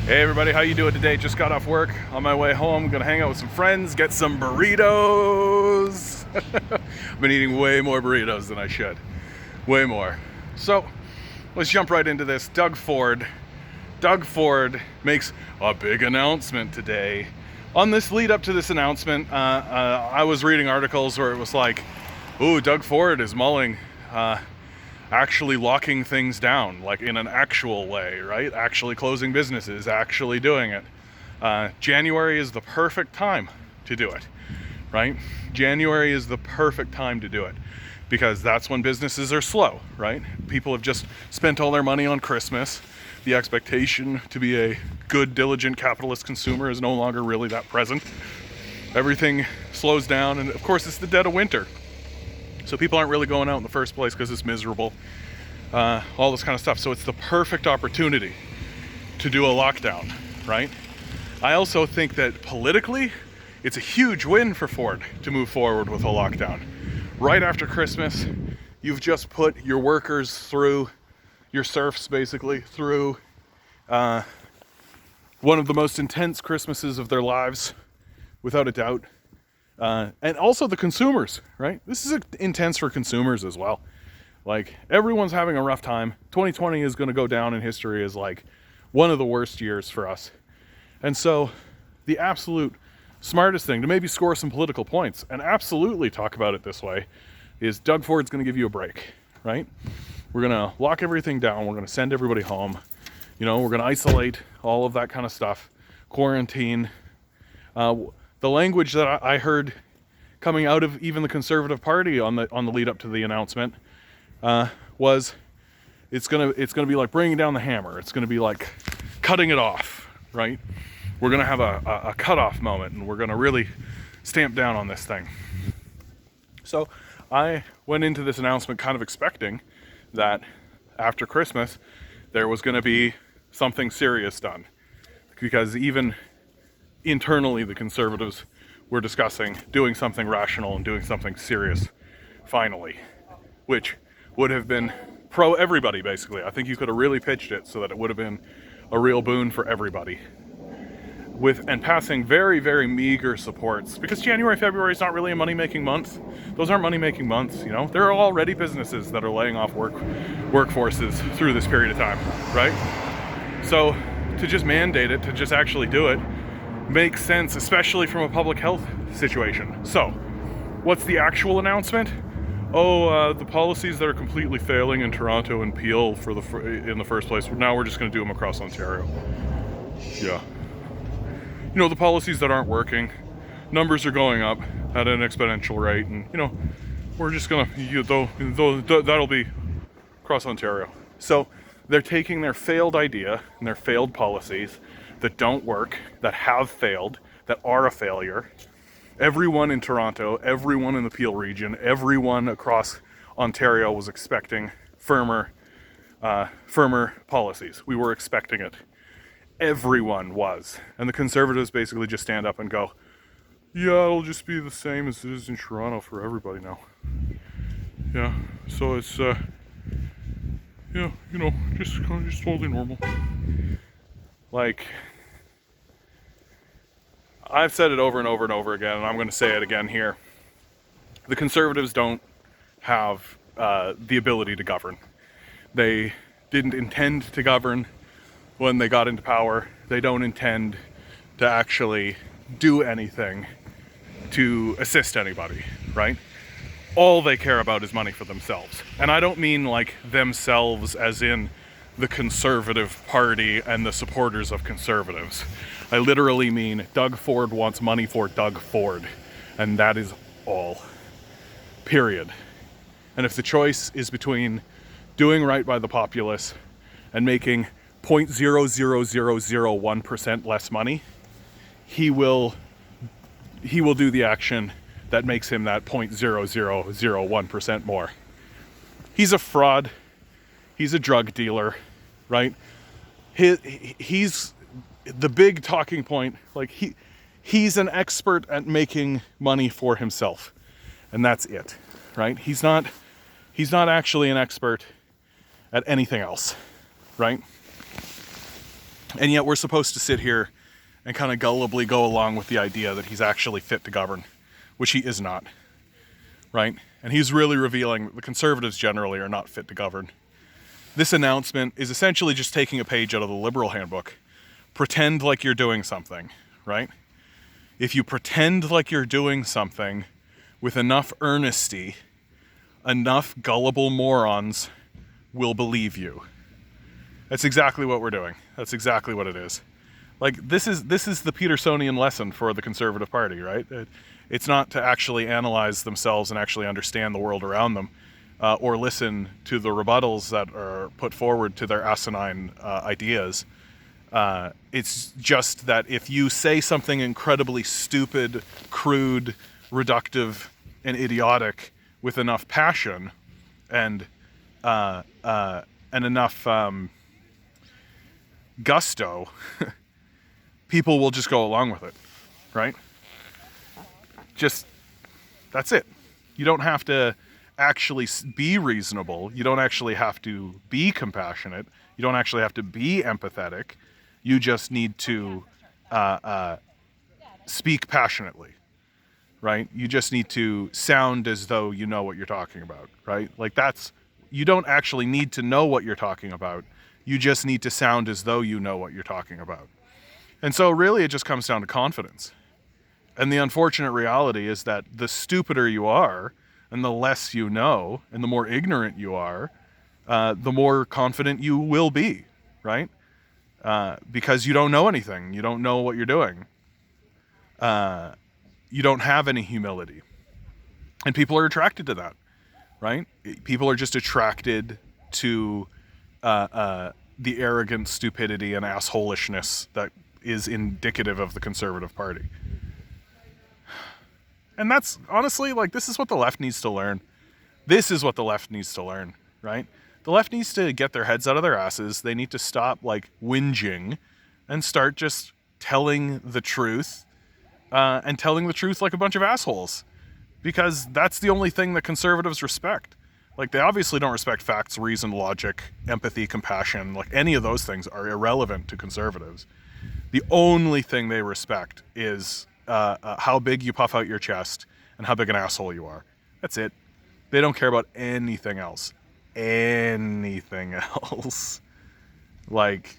Hey everybody, how you doing today? Just got off work, on my way home, gonna hang out with some friends, get some burritos. I've been eating way more burritos than I should. Way more. So, let's jump right into this. Doug Ford makes a big announcement today. On this lead up to this announcement, I was reading articles where it was like, ooh, Doug Ford is mulling actually locking things down, like in an actual way, right? Actually closing businesses, actually doing it. January is the perfect time to do it, right? January is the perfect time to do it because that's when businesses are slow, right? People have just spent all their money on Christmas. The expectation to be a good, diligent capitalist consumer is no longer really that present. Everything slows down, and of course it's the dead of winter. So people aren't really going out in the first place because it's miserable, all this kind of stuff. So it's the perfect opportunity to do a lockdown, right? I also think that politically, it's a huge win for Ford to move forward with a lockdown. Right after Christmas, you've just put your workers through, your serfs basically, through one of the most intense Christmases of their lives, without a doubt. And also the consumers, right? This is intense for consumers as well. Like, everyone's having a rough time. 2020 is going to go down in history as like one of the worst years for us. And so the absolute smartest thing to maybe score some political points and absolutely talk about it this way is Doug Ford's going to give you a break, right? We're going to lock everything down. We're going to send everybody home. You know, we're going to isolate all of that kind of stuff, quarantine. The language that I heard coming out of even the Conservative Party on the lead up to the announcement was it's gonna be like bringing down the hammer. It's gonna be like cutting it off, right? We're gonna have a cutoff moment, and we're gonna really stamp down on this thing. So I went into this announcement kind of expecting that after Christmas there was gonna be something serious done, because even internally the Conservatives were discussing doing something rational and doing something serious finally, which would have been pro everybody basically. I think you could have really pitched it so that it would have been a real boon for everybody, and passing very, very meager supports, because January, February is not really a money-making month. Those aren't money-making months, you know. There are already businesses that are laying off workforces through this period of time, right? So to just mandate it, to just actually do it, makes sense, especially from a public health situation. So, what's the actual announcement? The policies that are completely failing in Toronto and Peel in the first place, now we're just going to do them across Ontario. Yeah. You know, the policies that aren't working, numbers are going up at an exponential rate, and, you know, we're just going to, that'll be across Ontario. So, they're taking their failed idea and their failed policies that don't work, that have failed, that are a failure. Everyone in Toronto, everyone in the Peel region, everyone across Ontario was expecting firmer policies. We were expecting it. Everyone was. And the Conservatives basically just stand up and go, yeah, it'll just be the same as it is in Toronto for everybody now. Yeah, so it's, yeah, you know, just totally normal. Like, I've said it over and over and over again, and I'm going to say it again here. The Conservatives don't have the ability to govern. They didn't intend to govern when they got into power. They don't intend to actually do anything to assist anybody, right? All they care about is money for themselves. And I don't mean like themselves as in the Conservative Party and the supporters of Conservatives. I literally mean Doug Ford wants money for Doug Ford, and that is all. Period. And if the choice is between doing right by the populace and making 0.00001% less money, he will do the action that makes him that 0.0001% more. He's a fraud. He's a drug dealer, right? He's the big talking point. Like, he's an expert at making money for himself, and that's it, right? He's not actually an expert at anything else, right? And yet we're supposed to sit here and kind of gullibly go along with the idea that he's actually fit to govern, which he is not, right? And he's really revealing that the Conservatives generally are not fit to govern. This announcement is essentially just taking a page out of the Liberal handbook. Pretend like you're doing something, right? If you pretend like you're doing something with enough earnesty, enough gullible morons will believe you. That's exactly what we're doing. That's exactly what it is. Like, this is the Petersonian lesson for the Conservative Party, right? It's not to actually analyze themselves and actually understand the world around them, or listen to the rebuttals that are put forward to their asinine ideas. It's just that if you say something incredibly stupid, crude, reductive, and idiotic with enough passion and enough gusto, people will just go along with it, right? Just, that's it. You don't have to actually be reasonable. You don't actually have to be compassionate. You don't actually have to be empathetic. You just need to speak passionately, right? You just need to sound as though you know what you're talking about, right? Like, you don't actually need to know what you're talking about. You just need to sound as though you know what you're talking about. And so really it just comes down to confidence. And the unfortunate reality is that the stupider you are, and the less you know, and the more ignorant you are, the more confident you will be, right? Because you don't know anything. You don't know what you're doing. You don't have any humility. And people are attracted to that, right? People are just attracted to the arrogant stupidity and assholishness that is indicative of the Conservative Party. And that's, honestly, like, this is what the left needs to learn. This is what the left needs to learn, right? The left needs to get their heads out of their asses. They need to stop, like, whinging and start just telling the truth, and telling the truth like a bunch of assholes. Because that's the only thing that conservatives respect. Like, they obviously don't respect facts, reason, logic, empathy, compassion. Like, any of those things are irrelevant to conservatives. The only thing they respect is how big you puff out your chest and how big an asshole you are. That's it. They don't care about anything else. Anything else. Like,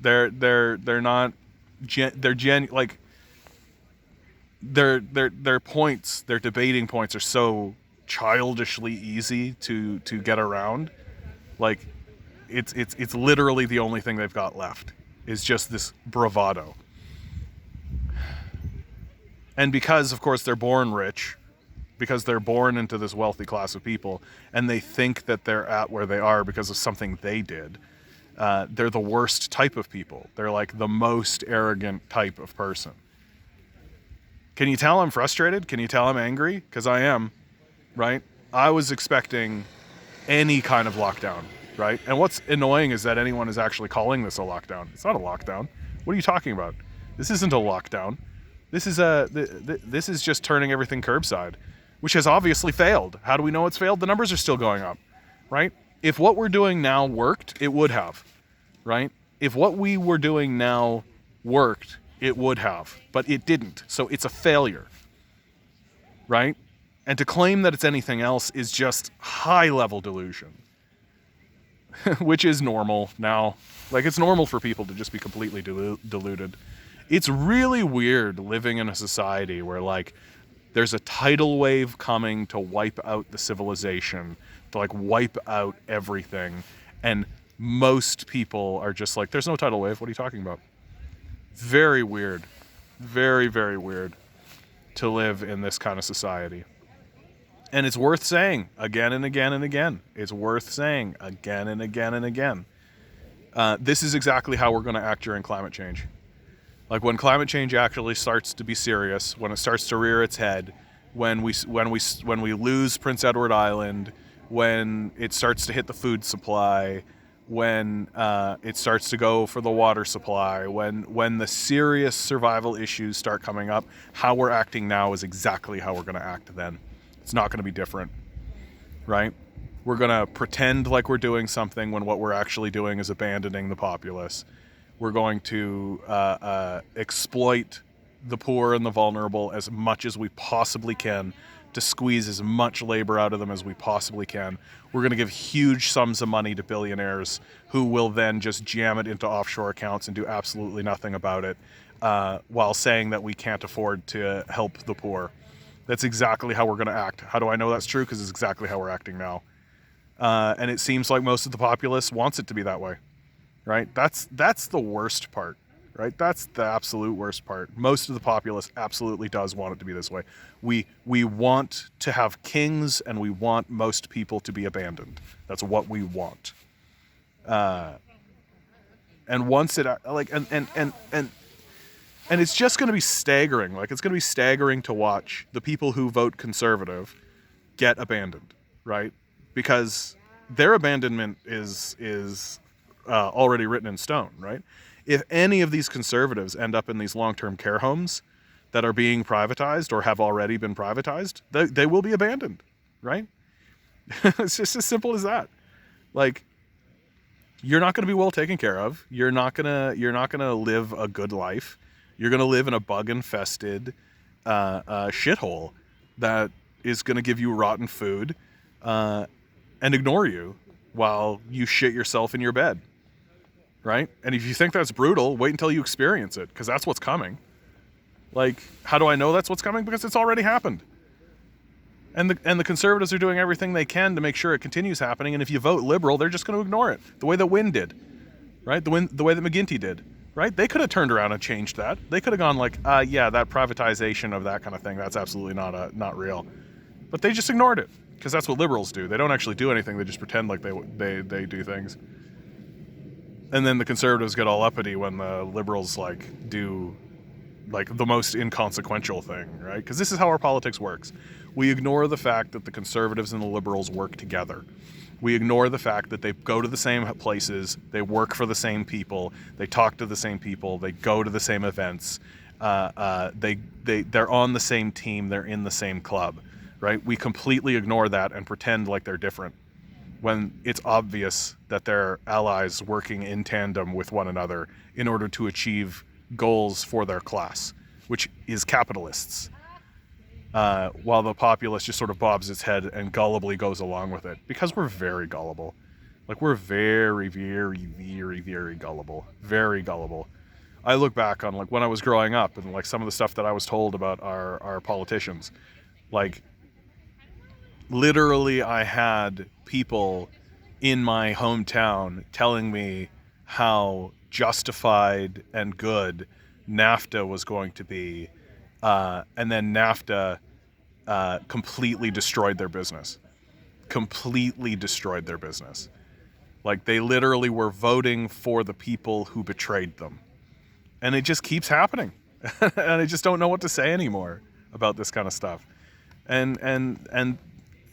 they're not like, their points, their debating points are so childishly easy to get around. Like, it's literally the only thing they've got left is just this bravado. And because, of course, they're born rich, because they're born into this wealthy class of people, and they think that they're at where they are because of something they did, they're the worst type of people. They're like the most arrogant type of person. Can you tell I'm frustrated? Can you tell I'm angry? Because I am, right? I was expecting any kind of lockdown, right? And what's annoying is that anyone is actually calling this a lockdown. It's not a lockdown. What are you talking about? This isn't a lockdown. This is just turning everything curbside, which has obviously failed. How do we know it's failed? The numbers are still going up, right? If what we're doing now worked, it would have, right? If what we were doing now worked, it would have, but it didn't. So it's a failure, right? And to claim that it's anything else is just high-level delusion, which is normal now. Like, it's normal for people to just be completely deluded. It's really weird living in a society where, like, there's a tidal wave coming to wipe out the civilization, to, like, wipe out everything, and most people are just like, there's no tidal wave, what are you talking about? Very weird. Very, very weird to live in this kind of society. And it's worth saying again and again and again. It's worth saying again and again and again. This is exactly how we're going to act during climate change. Like, when climate change actually starts to be serious, when it starts to rear its head, when we lose Prince Edward Island, when it starts to hit the food supply, when it starts to go for the water supply, when the serious survival issues start coming up, how we're acting now is exactly how we're going to act then. It's not going to be different, right? We're going to pretend like we're doing something when what we're actually doing is abandoning the populace. We're going to exploit the poor and the vulnerable as much as we possibly can to squeeze as much labor out of them as we possibly can. We're going to give huge sums of money to billionaires who will then just jam it into offshore accounts and do absolutely nothing about it, while saying that we can't afford to help the poor. That's exactly how we're going to act. How do I know that's true? Because it's exactly how we're acting now. And it seems like most of the populace wants it to be that way, right? That's the worst part, right? That's the absolute worst part. Most of the populace absolutely does want it to be this way. We want to have kings, and we want most people to be abandoned. That's what we want. And once it like and it's just going to be staggering. Like, it's going to be staggering to watch the people who vote conservative get abandoned, right? Because their abandonment is already written in stone, right? If any of these conservatives end up in these long-term care homes that are being privatized or have already been privatized, they will be abandoned, right? It's just as simple as that. Like, you're not going to be well taken care of. You're not gonna live a good life. You're going to live in a bug-infested shithole that is going to give you rotten food and ignore you while you shit yourself in your bed, right? And if you think that's brutal, wait until you experience it, because that's what's coming. Like, how do I know that's what's coming? Because it's already happened. And the conservatives are doing everything they can to make sure it continues happening. And if you vote liberal, they're just going to ignore it, the way that Wynne did, right? The way that McGuinty did. Right? They could have turned around and changed that. They could have gone like, yeah, that privatization of that kind of thing, that's absolutely not real. But they just ignored it, because that's what liberals do. They don't actually do anything. They just pretend like they do things. And then the conservatives get all uppity when the liberals like do like the most inconsequential thing, right? Because this is how our politics works. We ignore the fact that the conservatives and the liberals work together. We ignore the fact that they go to the same places, they work for the same people, they talk to the same people, they go to the same events, they're on the same team, they're in the same club, right? We completely ignore that and pretend like they're different, when it's obvious that they're allies working in tandem with one another in order to achieve goals for their class, which is capitalists. While the populace just sort of bobs its head and gullibly goes along with it, because we're very gullible. Like, we're very, very, very, very gullible. Very gullible. I look back on like when I was growing up and like some of the stuff that I was told about our politicians. Like, literally I had people in my hometown telling me how justified and good NAFTA was going to be. And then NAFTA completely destroyed their business. Completely destroyed their business. Like, they literally were voting for the people who betrayed them. And it just keeps happening. And I just don't know what to say anymore about this kind of stuff. And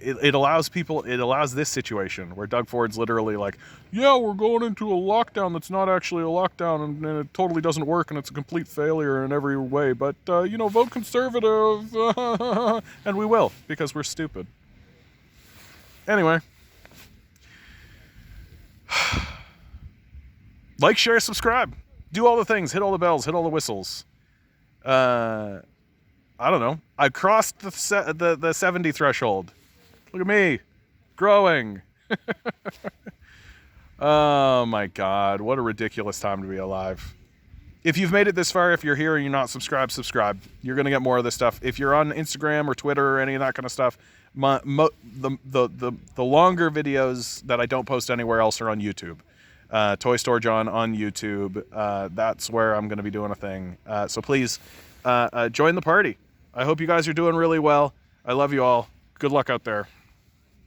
it allows people, it allows this situation where Doug Ford's literally like, yeah, we're going into a lockdown that's not actually a lockdown, and it totally doesn't work, and it's a complete failure in every way, but, vote conservative, and we will, because we're stupid. Anyway. Like, share, subscribe. Do all the things. Hit all the bells. Hit all the whistles. I don't know. I crossed the 70 threshold. Look at me, growing. Oh my God, what a ridiculous time to be alive. If you've made it this far, if you're here and you're not subscribed, subscribe. You're going to get more of this stuff. If you're on Instagram or Twitter or any of that kind of stuff, the longer videos that I don't post anywhere else are on YouTube. Toy Store John on YouTube. That's where I'm going to be doing a thing. So please join the party. I hope you guys are doing really well. I love you all. Good luck out there.